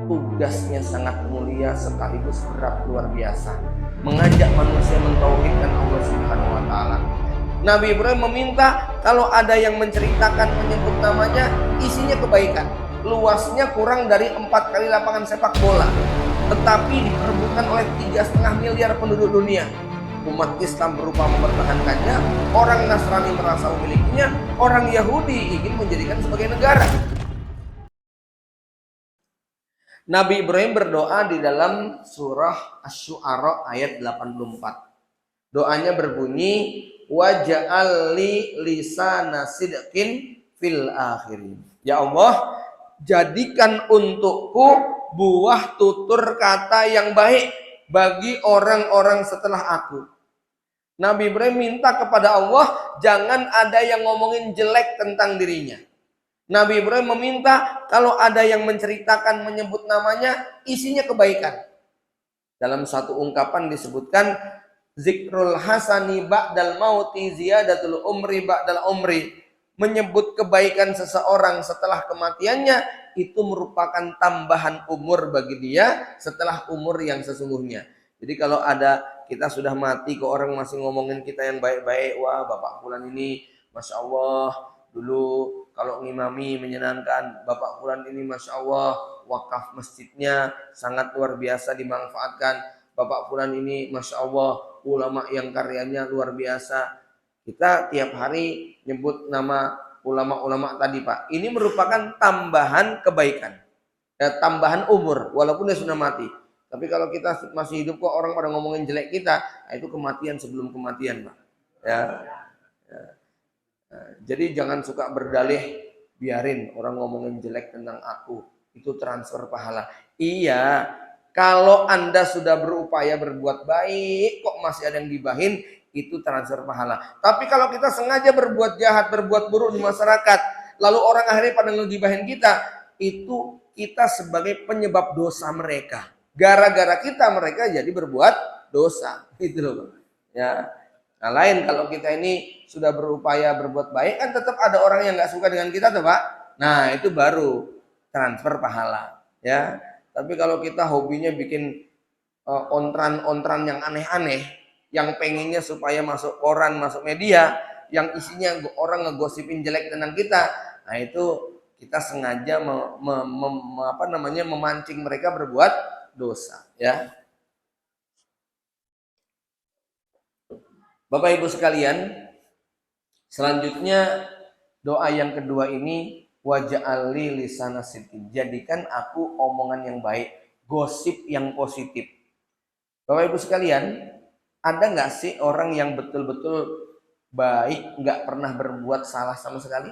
tugasnya sangat mulia sekaligus berat luar biasa, mengajak manusia mentauhidkan Allah Subhanahu wa taala. Nabi Ibrahim meminta kalau ada yang menceritakan menyebut namanya isinya kebaikan. Luasnya kurang dari 4 kali lapangan sepak bola, tetapi diperebutkan oleh 3,5 miliar penduduk dunia. Umat Islam berupa mempertahankannya, orang Nasrani merasa memilikinya, orang Yahudi ingin menjadikan sebagai negara. Nabi Ibrahim berdoa di dalam surah Asy-Syu'ara ayat 84. Doanya berbunyi, waj'al li lisana sidqin fil akhirin. Ya Allah, jadikan untukku buah tutur kata yang baik bagi orang-orang setelah aku. Nabi Ibrahim minta kepada Allah jangan ada yang ngomongin jelek tentang dirinya. Nabi Ibrahim meminta kalau ada yang menceritakan menyebut namanya isinya kebaikan. Dalam satu ungkapan disebutkan zikrul hasani ba'dal mauti ziyadatul umri ba'dal umri. Menyebut kebaikan seseorang setelah kematiannya itu merupakan tambahan umur bagi dia setelah umur yang sesungguhnya. Jadi kalau ada kita sudah mati kok orang masih ngomongin kita yang baik-baik, wah Bapak Fulan ini Masya Allah dulu kalau ngimami menyenangkan, Bapak Fulan ini Masya Allah wakaf masjidnya sangat luar biasa dimanfaatkan, Bapak Fulan ini Masya Allah ulama yang karyanya luar biasa. Kita tiap hari nyebut nama ulama-ulama tadi Pak. Ini merupakan tambahan kebaikan, tambahan umur walaupun dia sudah mati. Tapi kalau kita masih hidup kok orang pada ngomongin jelek kita, nah itu kematian sebelum kematian Pak. Ya. Jadi jangan suka berdalih, biarin orang ngomongin jelek tentang aku, itu transfer pahala. Iya, kalau Anda sudah berupaya berbuat baik kok masih ada yang gibahin, itu transfer pahala. Tapi kalau kita sengaja berbuat jahat, berbuat buruk di masyarakat, lalu orang akhirnya pada ngegibahin kita, itu kita sebagai penyebab dosa mereka. Gara-gara kita mereka jadi berbuat dosa. Itu loh. Ya. Nah, lain kalau kita ini sudah berupaya berbuat baik, kan tetap ada orang yang nggak suka dengan kita tuh Pak. Nah, itu baru transfer pahala. Ya. Tapi kalau kita hobinya bikin ontran-ontran yang aneh-aneh, yang pengennya supaya masuk koran, masuk media, yang isinya orang ngegosipin jelek tentang kita, nah itu kita sengaja memancing mereka berbuat dosa, ya. Bapak Ibu sekalian, selanjutnya doa yang kedua ini waj'alli lisana sidqin, jadikan aku omongan yang baik, gosip yang positif. Bapak Ibu sekalian, ada nggak sih orang yang betul-betul baik, nggak pernah berbuat salah sama sekali?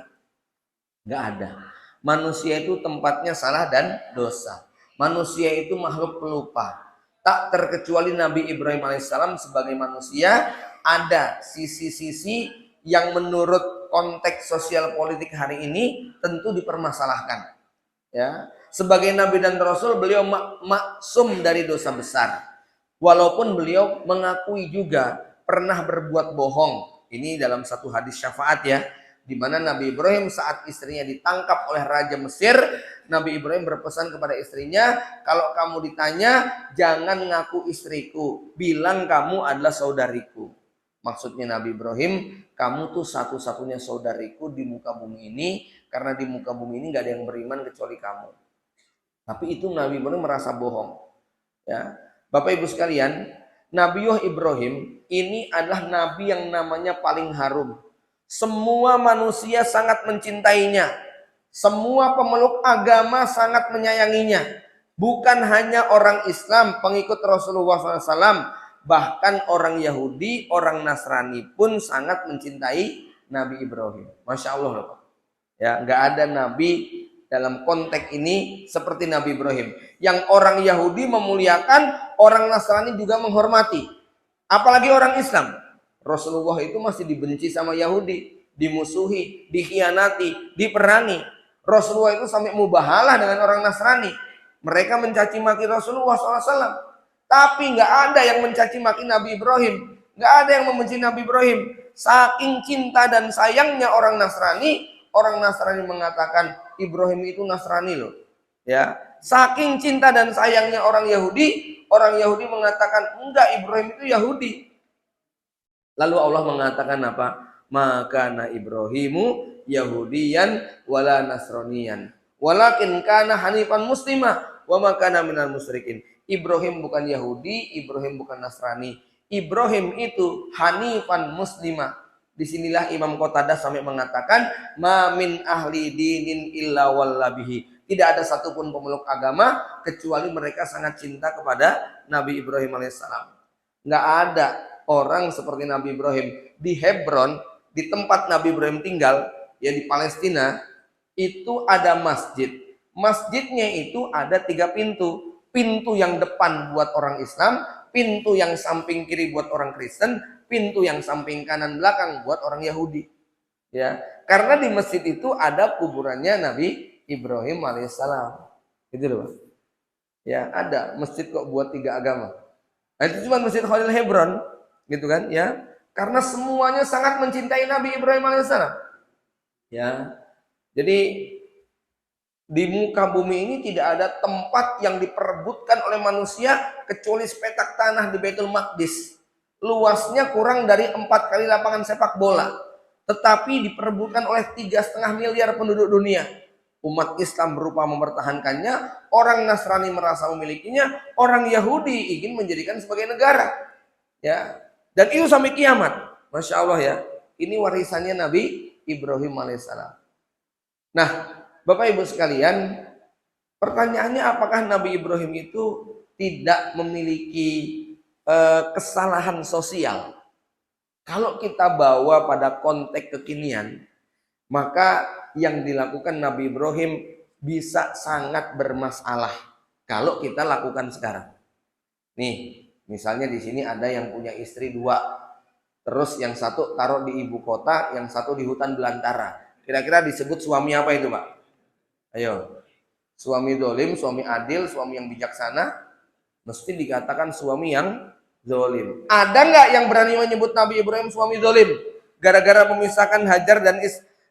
Nggak ada. Manusia itu tempatnya salah dan dosa. Manusia itu makhluk pelupa. Tak terkecuali Nabi Ibrahim alaihissalam sebagai manusia, ada sisi-sisi yang menurut konteks sosial politik hari ini tentu dipermasalahkan. Ya, sebagai Nabi dan Rasul beliau maksum dari dosa besar. Walaupun beliau mengakui juga pernah berbuat bohong. Ini dalam satu hadis syafaat ya, di mana Nabi Ibrahim saat istrinya ditangkap oleh Raja Mesir, Nabi Ibrahim berpesan kepada istrinya, kalau kamu ditanya jangan ngaku istriku, bilang kamu adalah saudariku. Maksudnya Nabi Ibrahim, kamu tuh satu-satunya saudariku di muka bumi ini, karena di muka bumi ini gak ada yang beriman kecuali kamu. Tapi itu Nabi Ibrahim merasa bohong. Ya. Bapak Ibu sekalian, Nabiullah Ibrahim ini adalah nabi yang namanya paling harum. Semua manusia sangat mencintainya. Semua pemeluk agama sangat menyayanginya. Bukan hanya orang Islam, pengikut Rasulullah SAW, bahkan orang Yahudi, orang Nasrani pun sangat mencintai Nabi Ibrahim. Masya Allah loh Pak. Ya, nggak ada nabi dalam konteks ini seperti Nabi Ibrahim. Yang orang Yahudi memuliakan, orang Nasrani juga menghormati. Apalagi orang Islam. Rasulullah itu masih dibenci sama Yahudi, dimusuhi, dikhianati, diperangi. Rasulullah itu sampai mubahalah dengan orang Nasrani. Mereka mencaci maki Rasulullah SAW. Tapi nggak ada yang mencaci maki Nabi Ibrahim. Nggak ada yang membenci Nabi Ibrahim. Saking cinta dan sayangnya orang Nasrani mengatakan Ibrahim itu Nasrani loh. Ya, Saking cinta dan sayangnya orang Yahudi mengatakan enggak, Ibrahim itu Yahudi. Lalu Allah mengatakan apa? Maka na Ibrahimu Yahudiyan wala Nasroniyan, walakin kana hanifan muslimah wa ma kana minal musyrikin. Ibrahim bukan Yahudi, Ibrahim bukan Nasrani. Ibrahim itu hanifan muslimah. Disinilah Imam Qatadah sampai mengatakan ma min ahli dinin illa wallabihi. Tidak ada satupun pemeluk agama kecuali mereka sangat cinta kepada Nabi Ibrahim alaihissalam. Nggak ada orang seperti Nabi Ibrahim. Di Hebron, di tempat Nabi Ibrahim tinggal, ya di Palestina, itu ada masjid. Masjidnya itu ada 3 pintu. Pintu yang depan buat orang Islam, pintu yang samping kiri buat orang Kristen, pintu yang samping kanan belakang buat orang Yahudi. Ya, karena di masjid itu ada kuburannya Nabi Ibrahim alaihissalam. Gitu loh. Ya, ada masjid kok buat 3 agama. Nah, itu cuma Masjid Khalil Hebron, gitu kan, ya. Karena semuanya sangat mencintai Nabi Ibrahim alaihissalam. Ya. Jadi di muka bumi ini tidak ada tempat yang diperebutkan oleh manusia kecuali sepetak tanah di Baitul Maqdis. Luasnya kurang dari 4 kali lapangan sepak bola. Tetapi diperebutkan oleh 3,5 miliar penduduk dunia. Umat Islam berupa mempertahankannya, orang Nasrani merasa memilikinya, orang Yahudi ingin menjadikan sebagai negara. Ya. Dan itu sampai kiamat. Masya Allah ya. Ini warisannya Nabi Ibrahim alaihissalam. Nah, Bapak Ibu sekalian, pertanyaannya apakah Nabi Ibrahim itu tidak memiliki kesalahan sosial? Kalau kita bawa pada konteks kekinian, maka yang dilakukan Nabi Ibrahim bisa sangat bermasalah kalau kita lakukan sekarang. Nih, misalnya di sini ada yang punya istri 2, terus yang satu taruh di ibu kota, yang satu di hutan belantara. Kira-kira disebut suami apa itu, Pak? Ayo, suami dolim, suami adil, suami yang bijaksana, mesti dikatakan suami yang dolim. Ada nggak yang berani menyebut Nabi Ibrahim suami dolim? Gara-gara memisahkan Hajar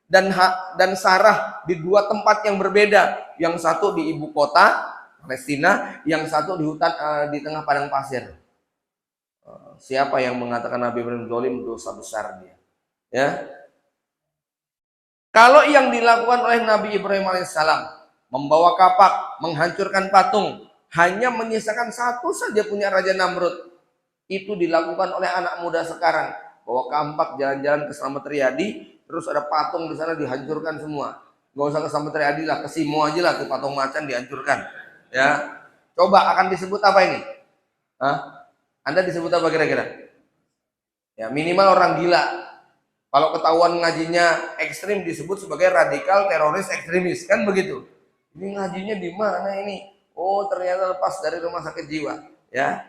dan Sarah di 2 tempat yang berbeda. Yang satu di ibu kota Palestina, yang satu di hutan di tengah padang pasir. Siapa yang mengatakan Nabi Ibrahim dolim, dosa besar dia. Ya. Kalau yang dilakukan oleh Nabi Ibrahim alaihissalam, membawa kapak, menghancurkan patung, hanya menyisakan satu saja punya Raja Namrud, itu dilakukan oleh anak muda sekarang. Bawa kampak jalan-jalan ke Slamet Riyadi, terus ada patung di sana dihancurkan semua. Gak usah ke Slamet Riyadi lah, ke Simo aja lah, ke patung macan dihancurkan. Ya, coba akan disebut apa ini? Hah? Anda disebut apa kira-kira? Ya, minimal orang gila. Kalau ketahuan ngajinya ekstrim disebut sebagai radikal teroris ekstremis, kan begitu? Ini ngajinya di mana ini? Oh, ternyata lepas dari rumah sakit jiwa, ya.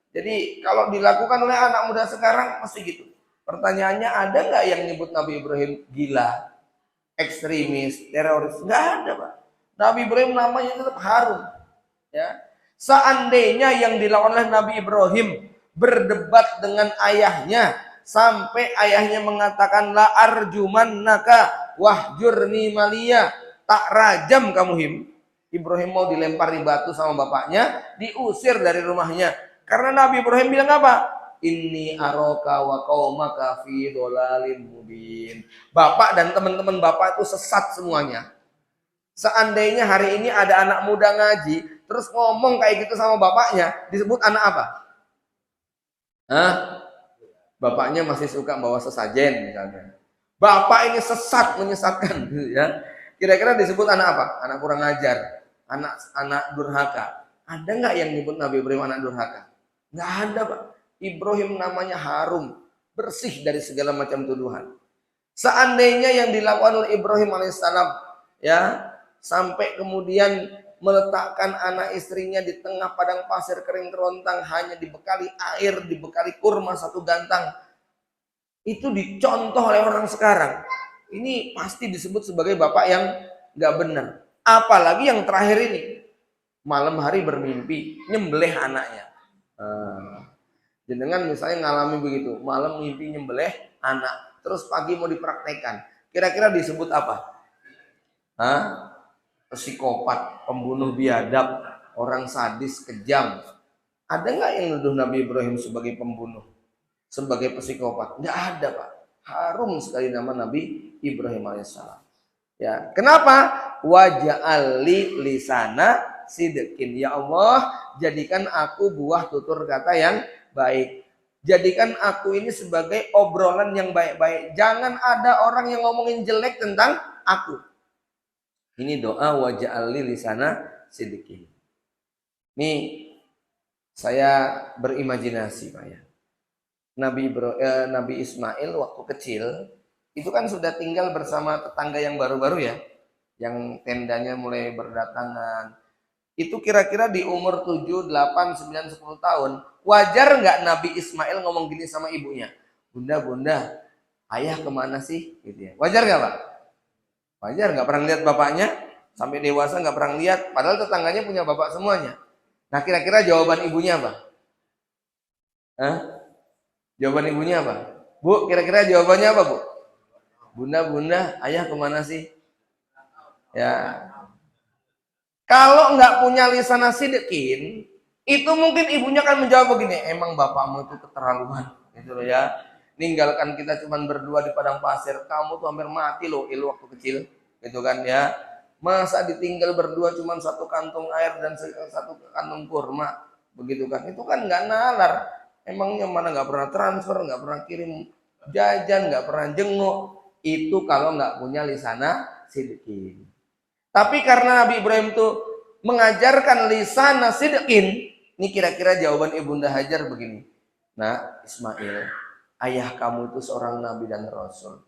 Jadi kalau dilakukan oleh anak muda sekarang mesti gitu. Pertanyaannya, ada nggak yang nyebut Nabi Ibrahim gila, ekstremis, teroris? Nggak ada, Pak. Nabi Ibrahim namanya tetap harum, ya. Seandainya yang dilakukan oleh Nabi Ibrahim berdebat dengan ayahnya, sampai ayahnya mengatakan la arjumannaka wahjurni maliya, tak rajam kamu him. Ibrahim mau dilempari batu sama bapaknya, diusir dari rumahnya. Karena Nabi Ibrahim bilang apa? Inni aroka wa qaumaka fi dhalalim mubin. Bapak dan teman-teman bapak itu sesat semuanya. Seandainya hari ini ada anak muda ngaji, terus ngomong kayak gitu sama bapaknya, disebut anak apa? Hah? Bapaknya masih suka bawa sesajen misalnya. Bapak ini sesat, menyesatkan, ya. Kira-kira disebut anak apa? Anak kurang ajar, anak durhaka. Ada nggak yang nyebut Nabi Ibrahim anak durhaka? Nggak ada, Pak. Ibrahim namanya harum, bersih dari segala macam tuduhan. Seandainya yang dilakukan oleh Ibrahim alaihissalam, ya, sampai kemudian meletakkan anak istrinya di tengah padang pasir kering kerontang, hanya dibekali air, dibekali kurma 1 gantang. Itu dicontoh oleh orang sekarang. Ini pasti disebut sebagai bapak yang nggak benar. Apalagi yang terakhir ini, malam hari bermimpi nyembelih anaknya. Jenengan misalnya ngalami begitu, malam mimpi nyembelih anak, terus pagi mau dipraktekkan. Kira-kira disebut apa? Hah? psikopat, pembunuh biadab, orang sadis, kejam. Ada nggak yang nuduh Nabi Ibrahim sebagai pembunuh, sebagai psikopat? Nggak ada, Pak. Harum sekali nama Nabi Ibrahim alaihissalam. Ya, kenapa? Waja'ali lisana sidqin. Ya Allah, jadikan aku buah tutur kata yang baik. Jadikan aku ini sebagai obrolan yang baik-baik. Jangan ada orang yang ngomongin jelek tentang aku. Ini doa waja'ali lisana sidqin. Ini saya berimajinasi, Pak ya. Nabi Ismail waktu kecil itu kan sudah tinggal bersama tetangga yang baru-baru ya, yang tendanya mulai berdatangan. Itu kira-kira di umur 7, 8, 9, 10 tahun. Wajar nggak Nabi Ismail ngomong gini sama ibunya? Bunda, ayah kemana sih? Gitu ya. Wajar nggak, Pak? Wajar, nggak pernah lihat bapaknya. Sampai dewasa nggak pernah lihat. Padahal tetangganya punya bapak semuanya. Nah, kira-kira jawaban ibunya apa? Hah? Jawaban ibunya apa? Bu, kira-kira jawabannya apa, Bu? Bunda, ayah kemana sih? Ya, kalau nggak punya lisan sidqin, itu mungkin ibunya kan menjawab begini, emang bapakmu itu keterlaluan, gitu loh ya. Ninggalkan kita cuman berdua di padang pasir, kamu tuh hampir mati loh waktu kecil, gitu kan ya. Masa ditinggal berdua cuman satu kantung air dan satu kantung kurma, begitu kan? Itu kan nggak nalar. Emangnya mana nggak pernah transfer, nggak pernah kirim jajan, nggak pernah jenguk. Itu kalau nggak punya lisana sidqin. Tapi karena Nabi Ibrahim itu mengajarkan lisana sidqin, ini kira-kira jawaban Ibunda Hajar begini. Nah, Ismail, ayah kamu itu seorang nabi dan rasul.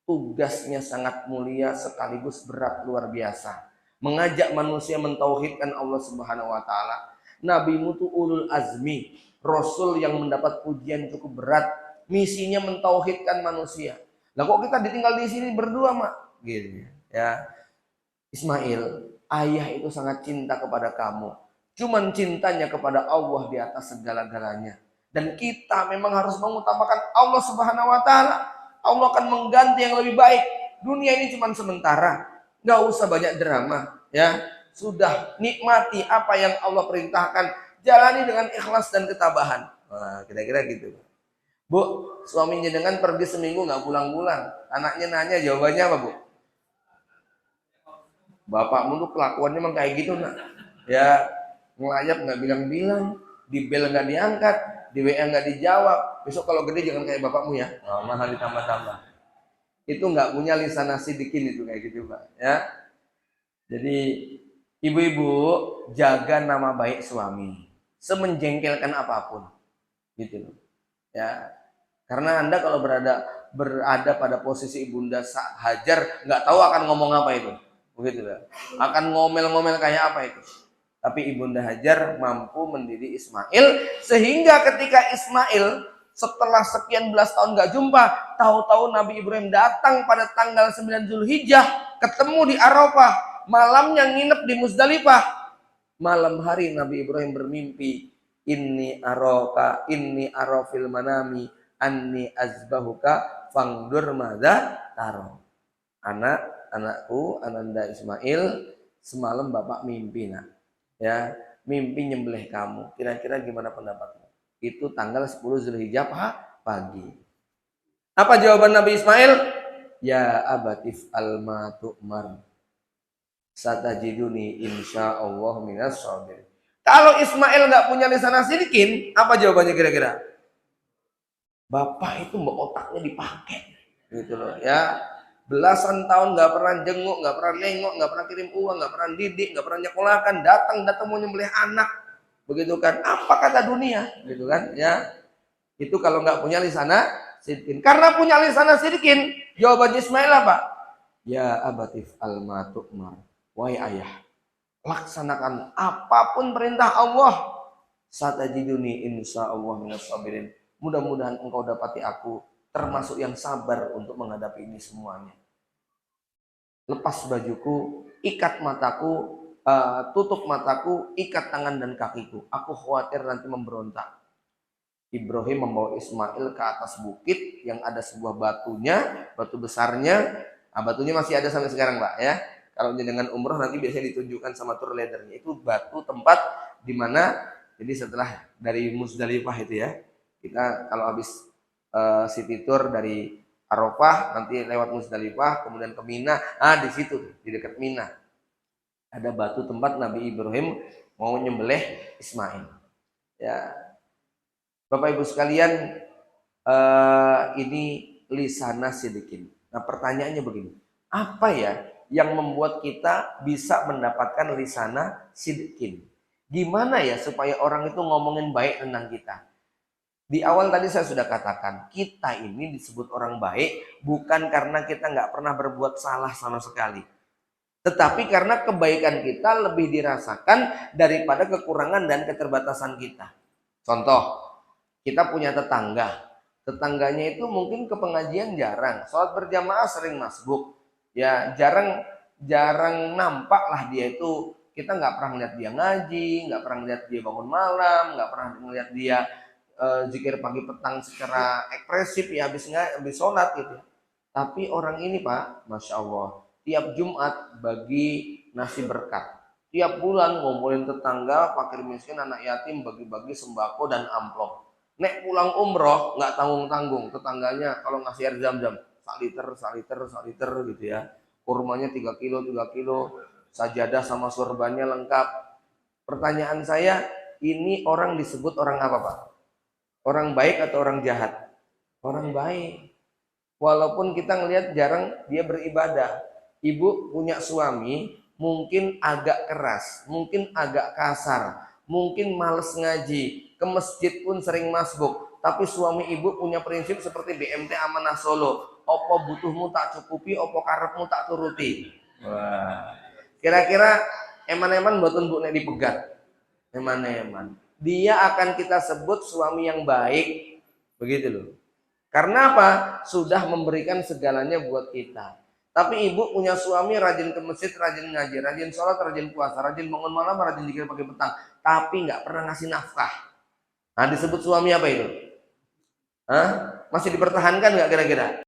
Tugasnya sangat mulia sekaligus berat luar biasa. Mengajak manusia mentauhidkan Allah Subhanahu wa taala. Nabimu itu ulul azmi, rasul yang mendapat pujian cukup berat. Misinya mentauhidkan manusia. Lah kok kita ditinggal di sini berdua, Mak? Gitu ya. Ismail, ayah itu sangat cinta kepada kamu. Cuman cintanya kepada Allah di atas segala-galanya. Dan kita memang harus mengutamakan Allah Subhanahu wa taala. Allah akan mengganti yang lebih baik. Dunia ini cuma sementara. Nggak usah banyak drama, ya. Sudah nikmati apa yang Allah perintahkan. Jalani dengan ikhlas dan ketabahan. Wah, kira-kira gitu. Bu, suaminya dengan pergi seminggu nggak pulang-pulang. Anaknya nanya, jawabannya apa, Bu? Bapakmu tuh kelakuannya emang kayak gitu, nak. Ya, ngelayap nggak bilang-bilang, di bel nggak diangkat, di WA nggak dijawab. Besok kalau gede jangan kayak bapakmu ya. Oh, malah ditambah-tambah. Itu nggak punya lisan sidqin itu kayak gitu, Pak. Ya. Jadi ibu-ibu jaga nama baik suami, semenjengkelkan apapun, gitu loh. Ya, karena Anda kalau berada pada posisi Ibunda Hajar, nggak tahu akan ngomong apa itu. Begitu lah. Akan ngomel-ngomel kayak apa itu. Tapi Ibunda Hajar mampu mendidik Ismail sehingga ketika Ismail setelah sekian belas tahun gak jumpa, tahu-tahu Nabi Ibrahim datang pada tanggal 9 Zulhijjah, ketemu di Arafah, malamnya nginep di Muzdalifah. Malam hari Nabi Ibrahim bermimpi, inni arafil manami anni azbahuka fangdur madza taro. Anakku, Ananda Ismail, semalam bapak mimpi, nak. Ya, mimpi nyembelih kamu. Kira-kira gimana pendapatmu? Itu tanggal 10 Zulhijjah pagi. Apa jawaban Nabi Ismail? Ya abatif alma tu'mar. Satajiduni insyaallah minas sabirin. Kalau Ismail nggak punya lisan sidqin, apa jawabannya kira-kira? Bapak itu mbak otaknya dipakai, gitu loh ya. Belasan tahun nggak pernah jenguk, nggak pernah nengok, nggak pernah kirim uang, nggak pernah didik, nggak pernah nyekolahkan, datang mau nyembelih anak, begitu kan? Apa kata dunia, gitu kan? Ya, itu kalau nggak punya lisana sidqin. Karena punya lisana sidqin, jawaban Ismail apa? Ya abatif alma tu'mar. Wahai ayah, laksanakan apapun perintah Allah. Satajiduni insyaallah minas sabirin. Mudah-mudahan engkau dapati aku termasuk yang sabar untuk menghadapi ini semuanya. Lepas bajuku, ikat mataku, tutup mataku, ikat tangan dan kakiku. Aku khawatir nanti memberontak. Ibrahim membawa Ismail ke atas bukit yang ada sebuah batunya, batu besarnya. Nah, batunya masih ada sampai sekarang, Pak ya. Kalau dengan umroh nanti biasanya ditunjukkan sama tour leadernya. Itu batu tempat di mana, jadi setelah dari Musdalifah itu ya, kita kalau habis city tour dari Arafah nanti lewat Musdalifah kemudian ke Mina. Di situ di dekat Mina ada batu tempat Nabi Ibrahim mau nyembelih Ismail. Ya, Bapak Ibu sekalian, ini lisana sidikin. Nah pertanyaannya begini, apa ya yang membuat kita bisa mendapatkan lisana sidikin? Gimana ya supaya orang itu ngomongin baik tentang kita? Di awal tadi saya sudah katakan, kita ini disebut orang baik bukan karena kita nggak pernah berbuat salah sama sekali. Tetapi karena kebaikan kita lebih dirasakan daripada kekurangan dan keterbatasan kita. Contoh, kita punya tetangga. Tetangganya itu mungkin ke pengajian jarang, sholat berjamaah sering masbuk. Ya jarang nampak lah dia itu, kita nggak pernah melihat dia ngaji, nggak pernah melihat dia bangun malam, nggak pernah melihat dia zikir pagi petang secara ekspresif ya habis sholat gitu. Tapi orang ini Pak, Masya Allah, tiap Jumat bagi nasi berkat. Tiap bulan ngumpulin tetangga, fakir miskin, anak yatim, bagi-bagi sembako dan amplop. Nek pulang umroh nggak tanggung-tanggung, tetangganya kalau ngasih air zam-zam saliter gitu ya. Kurmanya 3 kilo, sajadah sama sorbannya lengkap. Pertanyaan saya, ini orang disebut orang apa Pak? Orang baik atau orang jahat? Orang baik. Walaupun kita ngelihat jarang dia beribadah. Ibu punya suami mungkin agak keras, mungkin agak kasar, mungkin males ngaji, ke masjid pun sering masbuk. Tapi suami ibu punya prinsip seperti BMT Amanah Solo, opo butuhmu tak cukupi, opo karepmu tak turuti. Wah. Kira-kira eman-eman mboten bu nek dipegat. Eman-eman. Dia akan kita sebut suami yang baik. Begitu loh. Karena apa? Sudah memberikan segalanya buat kita. Tapi ibu punya suami rajin ke masjid, rajin ngaji, rajin sholat, rajin puasa, rajin bangun malam, rajin zikir pagi petang. Tapi nggak pernah ngasih nafkah. Nah disebut suami apa itu? Masih dipertahankan nggak kira-kira?